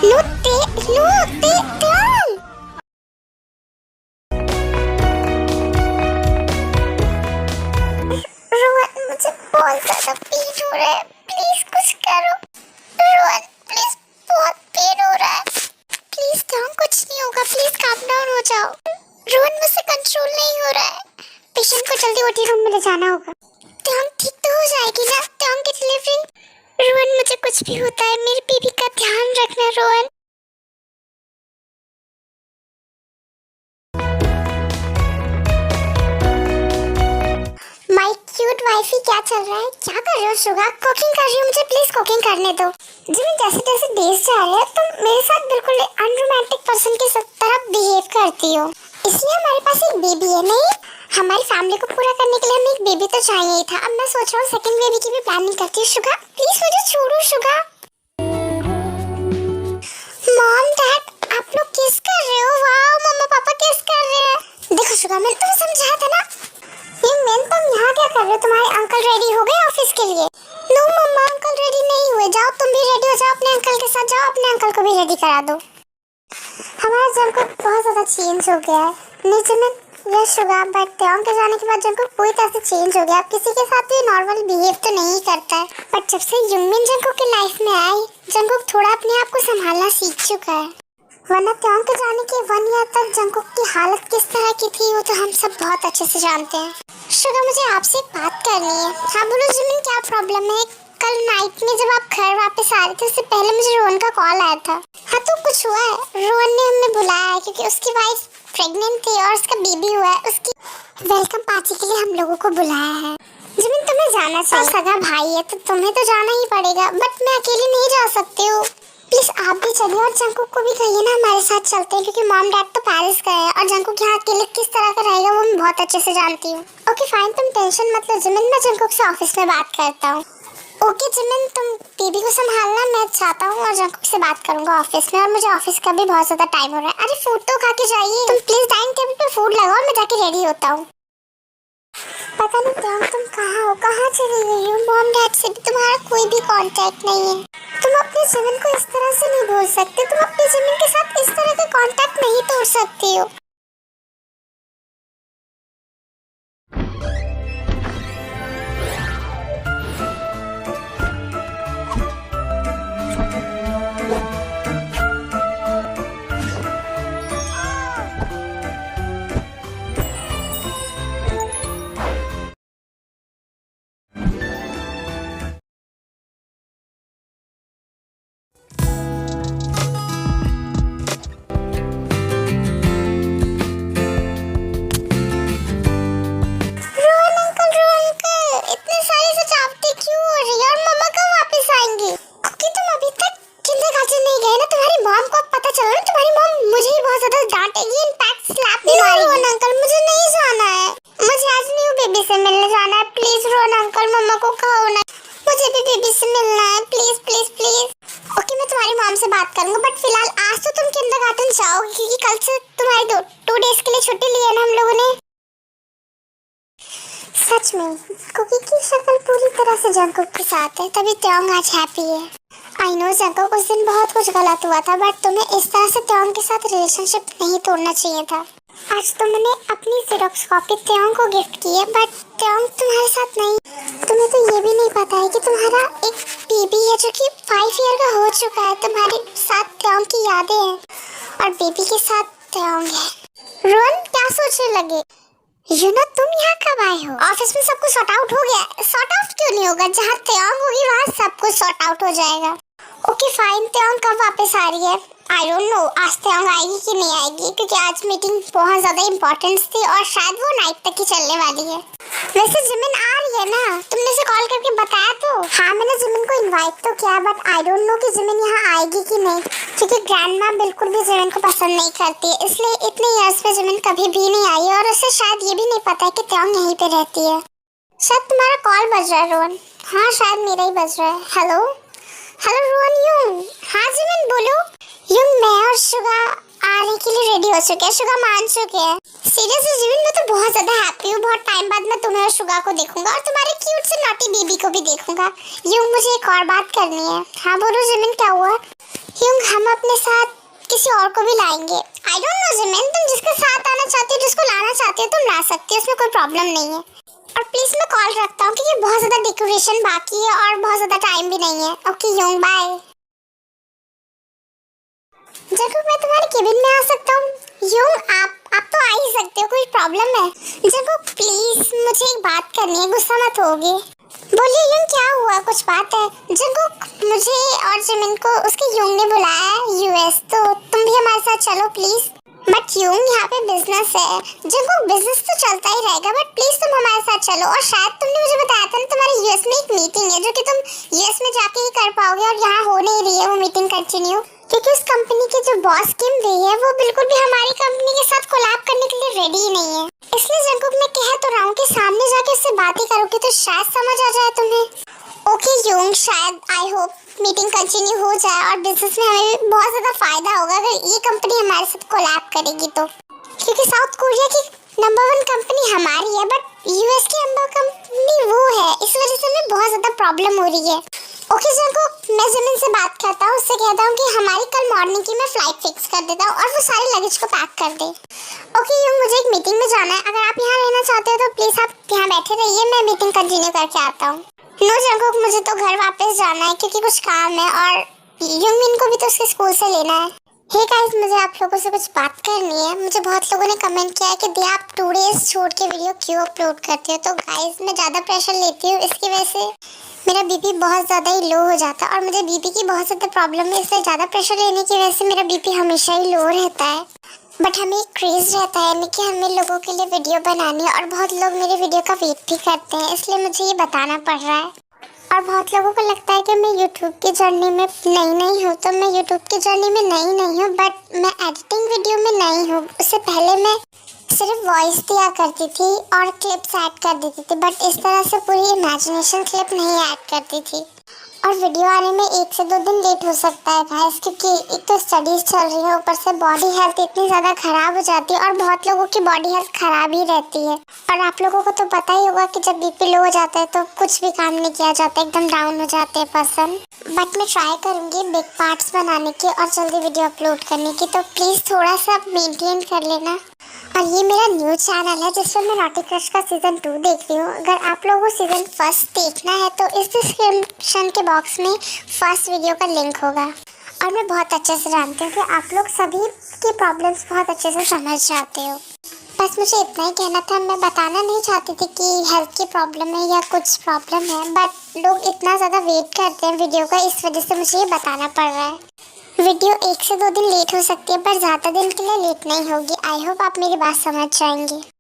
No ते no ते त्यान। रोहन मुझे बहुत ज्यादा पेन हो रहा है, प्लीज कुछ करो। रोहन प्लीज, बहुत पेन हो रहा है, प्लीज त्यान कुछ नहीं होगा, प्लीज काम डाउन हो जाओ। रोहन मुझसे कंट्रोल नहीं हो रहा है, पेशेंट को जल्दी ओटी रूम में ले जाना होगा। त्यान ठीक तो हो जाएगी ना, त्यान की डिलीवरी। रोहन मुझे कुछ भी होता है मेरी बेबी का ध्यान रखना रोहन। माय क्यूट वाइफी क्या चल रहा है, क्या कर रहे हो सुगा? कुकिंग कर रही हूँ, मुझे प्लीज कुकिंग करने दो। जिमिन जैसे जैसे डेज जा रहे हैं तुम मेरे साथ बिल्कुल अनरोमांटिक पर्सन की तरह बिहेव करती हो, इसलिए हमारे पास एक बेबी है। नहीं, हमारी फैमिली को पूरा करने के लिए हमें एक बेबी तो चाहिए ही था। अब मैं सोच रहा हूँ सेकंड बेबी की भी प्लानिंग करती हूँ। शुगा प्लीज मुझे छोड़ो शुगा। मॉम डैड आप लोग किस कर रहे हो? वाओ मम्मा पापा किस कर रहे हैं। देखो शुगा मैंने तुम्हें समझाया था ना। ये मैन तुम यहाँ क्या कर रहे हो? तुम्हारे अंकल रेडी हो गए ऑफिस के लिए? नो मम्मा अंकल रेडी नहीं हुए, जाओ तुम भी रेडी हो जाओ, अपने अंकल के साथ जाओ, अपने अंकल को भी रेडी करा दो। हमारा जंकुक बहुत ज्यादा चेंज हो गया है। नीचे में यस शुगा, बट त्यान के जाने के बाद जंकुक पूरी तरह से चेंज हो गया। अब किसी के साथ भी नॉर्मल बिहेव तो नहीं करता है, बट जब से युमिन जंकुक की लाइफ में आई जंकुक थोड़ा अपने आप को संभालना सीख चुका है। वरना त्यान के जाने के 1 ईयर तक जंकुक की हालत किस तरह की थी वो तो हम सब बहुत अच्छे से जानते हैं। शुगा मुझे आपसे एक बात करनी है। हाँ बोलो जिमिन, क्या प्रॉब्लम है? कल नाइट में जब आप घर वापस आ रहे थे उससे पहले मुझे रोहन का कॉल आया था। हाँ तो कुछ हुआ है? रोहन ने हमें बुलाया है क्योंकि उसकी वाइफ प्रेग्नेंट थी और उसका बेबी हुआ है, उसकी वेलकम पार्टी के लिए हम लोगों को बुलाया है। जिमिन तुम्हें जाना चाहिए, सगा भाई है तो तुम्हें तो जाना ही पड़ेगा, बट मैं अकेले नहीं जा सकती हूँ। प्लीज आप भी चलिए और जंकुक को भी कहिए ना हमारे साथ चलते हैं, क्योंकि मॉम डैड तो पेरिस गए हैं और जंकुक यहाँ अकेले किस तरह का रहेगा वो मैं बहुत अच्छे से जानती हूँ। ओके फाइन, तुम टेंशन मत लो जिमिन, मैं जंकुक से ऑफिस में बात करता हूँ। ओके जिमिन तुम बेबी को संभालना, मैं चाहता हूँ और जंकुक से बात करूंगा ऑफिस में, और मुझे ऑफिस का भी बहुत ज्यादा टाइम हो रहा है। अरे फूड तो खा के जाइए, तुम प्लीज डाइनिंग टेबल पे फूड लगाओ, मैं जाके रेडी होता हूँ। पता नहीं त्यान तुम कहाँ हो, कहाँ चली गई हो? मॉम डैड से भी तुम्हारा कोई भी कांटेक्ट नहीं है। तुम अपने जिमिन को इस तरह से नहीं बोल सकते, तुम अपने जिमिन के साथ इस तरह का कांटेक्ट नहीं तोड़ सकती हो। बात करूंगा, बट फिलहाल आज तो तुम किंडरगार्टन जाओगे क्योंकि कल से तुम्हारी 2 डेज के लिए छुट्टी ली है ना हम लोगों ने। सच में कुकी की शक्ल पूरी तरह से जंकुक के साथ है, तभी त्यान आज हैप्पी है। आई नो जंकुक उस दिन बहुत कुछ गलत हुआ था, बट तुम्हें इस तरह से त्यान के साथ रिलेशनशिप नहीं तोड़ना चाहिए था। आज तुमने अपनी जेरॉक्स कॉपी त्यान को गिफ्ट की है, बट त्यान तुम्हारे साथ नहीं। तुम्हें तो ये भी नहीं पता है कि तुम्हारा एक बेबी है जो कि 5 ईयर का हो चुका है। तुम्हारे साथ त्यान की यादें हैं और बेबी के साथ त्यान है। रोहन क्या सोचने लगे? तुम यहाँ कब आए हो? ऑफिस में सब कुछ सॉर्ट आउट हो गया। सॉर्ट आउट क्यों नहीं होगा? जहाँ त्यान होगी वहाँ सब कुछ सॉर्ट आउट हो जाएगा। ओके फाइन, त्यान कब वापस आ रही है? आई डोंट नो आज त्यान आएगी कि नहीं आएगी, क्योंकि आज मीटिंग बहुत ज्यादा इम्पोर्टेंस थी और शायद वो नाइट तक ही चलने वाली है। वैसे जिमिन आ रही है ना? तुमने उसे कॉल करके बताया तो? हाँ मैंने जिमिन को इनवाइट तो किया, बट आई डोंट नो कि जिमिन यहाँ आएगी कि नहीं, क्योंकि ग्रैंडमा बिल्कुल भी जिमिन को पसंद नहीं करती है, इसलिए इतने इयर्स में जिमिन कभी भी नहीं आई है और उसे शायद ये भी नहीं पता है कि त्यान यहीं पे रहती है। शायद तुम्हारा कॉल बज रहा है रोहन। हाँ शायद मेरा ही बज रहा है। Hello hello Rohan. यूं हाँ जिमिन बोलो। यूं मैं और शुगा आने के लिए रेडी हो चुके हैं, शुगा मान चुके हैं। सीरियसली जिमिन मैं तो बहुत ज्यादा हैप्पी हूँ। बहुत टाइम बाद मैं तुम्हें और शुगा को देखूंगा और तुम्हारे क्यूट से नॉटी बेबी को भी देखूंगा। युंग मुझे एक और बात करनी है। हाँ बोलो जिमिन, क्या हुआ? युंग हम अपने साथ किसी और को भी लाएंगे। आई डोंट नो जिमिन, तुम जिसके साथ आना चाहती हो, जिसको लाना चाहती हो तुम ला सकती हो, उसमें कोई प्रॉब्लम नहीं है। और प्लीज मैं कॉल रखता हूँ क्योंकि बहुत ज्यादा डेकोरेशन बाकी है और बहुत ज्यादा टाइम भी नहीं है। Okay Jung, bye. जंगकुक मैं तुम्हारे केबिन में आ सकता हूँ? युंग आप तो आ ही सकते हो, कोई प्रॉब्लम है? जंगकुक प्लीज मुझे एक बात करनी है, गुस्सा मत होगे। बोलिए युंग, क्या हुआ, कुछ बात है? जंगकुक मुझे और जिमिन को उसके युंग ने बुलाया है यूएस, तो तुम भी हमारे साथ चलो प्लीज। बट युंग यहाँ पे बिजनेस है। जंगकुक बिजनेस तो चलता ही रहेगा, बट प्लीज तुम हमारे साथ चलो। और शायद तुमने मुझे बताया था ना तुम्हारे यूएस में एक मीटिंग है जो कि तुम यूएस में जाके ही कर पाओगे और यहाँ हो नहीं रही है वो मीटिंग कंटिन्यू, क्योंकि उस कंपनी के जो बॉस किम वे है वो बिल्कुल भी हमारी कंपनी के साथ कोलैब करने के लिए रेडी ही नहीं है। इसलिए जंगकुक मैं कह तो रहा हूँ कि सामने जाके उससे बातें करोगे तो शायद समझ आ जाए तुम्हें। ओके युंग, शायद आई होप मीटिंग कंटिन्यू हो जाए और बिजनेस में हमें भी बहुत ज्यादा फायदा होगा अगर ये कंपनी हमारे साथ कोलैब करेगी तो, क्योंकि साउथ कोरिया की नंबर 1 कंपनी हमारी है बट यूएस की नंबर कंपनी वो है, इस वजह से हमें बहुत ज्यादा प्रॉब्लम हो रही है। ओके जंगकुक, मैं जिमिन से बात करता हूँ, उससे कहता हूँ कि हमारी कल मॉर्निंग की मैं फ्लाइट फिक्स कर देता हूँ और वो सारे लगेज को पैक कर दे। ओके युंग, मुझे एक मीटिंग में जाना है, अगर आप यहाँ रहना चाहते हो तो प्लीज आप यहाँ बैठे रहिए, मैं मीटिंग कंटिन्यू करके आता हूँ। नो जंगकुक, मुझे तो घर वापस जाना है क्योंकि कुछ काम है और युंगमिन को भी तो उसके स्कूल से लेना है। हे गाइस, मुझे आप लोगों से कुछ बात करनी है। मुझे बहुत लोगों ने कमेंट किया है कि दी आप 2 डेज छोड़ के वीडियो क्यों अपलोड करते हो। तो गाइस मैं ज़्यादा प्रेशर लेती हूँ, इसकी वजह से मेरा बीपी बहुत ज़्यादा ही लो हो जाता है और मुझे बीपी की बहुत ज़्यादा प्रॉब्लम है, इसलिए ज़्यादा प्रेशर लेने की वजह से मेरा बीपी हमेशा ही लो रहता है। बट हमें एक क्रेज़ रहता है यानी कि हमें लोगों के लिए वीडियो बनानी है और बहुत लोग मेरे वीडियो का वेट भी करते हैं, इसलिए मुझे ये बताना पड़ रहा है। और बहुत लोगों को लगता है कि मैं यूट्यूब की जर्नी में नई हूँ, तो मैं यूट्यूब की जर्नी में नई हूँ, बट मैं एडिटिंग वीडियो में नई हूँ। उससे पहले मैं सिर्फ वॉइस दिया करती थी और क्लिप्स ऐड कर देती थी, बट इस तरह से पूरी इमेजिनेशन क्लिप नहीं ऐड करती थी। और वीडियो आने में 1 से 2 दिन लेट हो सकता है गाइस, क्योंकि एक तो स्टडीज चल रही है, ऊपर से बॉडी हेल्थ इतनी ज़्यादा ख़राब हो जाती है और बहुत लोगों की बॉडी हेल्थ ख़राब ही रहती है। और आप लोगों को तो पता ही होगा कि जब बीपी लो हो जाता है तो कुछ भी काम नहीं किया जाता, एकदम डाउन हो जाते हैं पर्सन। बट मैं ट्राई करूँगी बिग पार्ट्स बनाने की और जल्दी वीडियो अपलोड करने की, तो प्लीज़ थोड़ा सा मेंटेन कर लेना। और ये मेरा न्यू चैनल है जिसमें मैं नॉटी क्रश का सीज़न 2 देख रही हूँ। अगर आप लोगों को सीज़न 1 देखना है तो इस डिस्क्रिप्शन के बॉक्स में फर्स्ट वीडियो का लिंक होगा। और मैं बहुत अच्छे से जानती हूँ कि आप लोग सभी की प्रॉब्लम्स बहुत अच्छे से समझ जाते हो। बस मुझे इतना ही कहना था, मैं बताना नहीं चाहती थी कि हेल्थ की प्रॉब्लम है या कुछ प्रॉब्लम है, बट लोग इतना ज़्यादा वेट करते हैं वीडियो का, इस वजह से मुझे ये बताना पड़ रहा है। वीडियो 1 से 2 दिन लेट हो सकती है पर ज़्यादा दिन के लिए लेट नहीं होगी। आई होप आप मेरी बात समझ जाएंगे।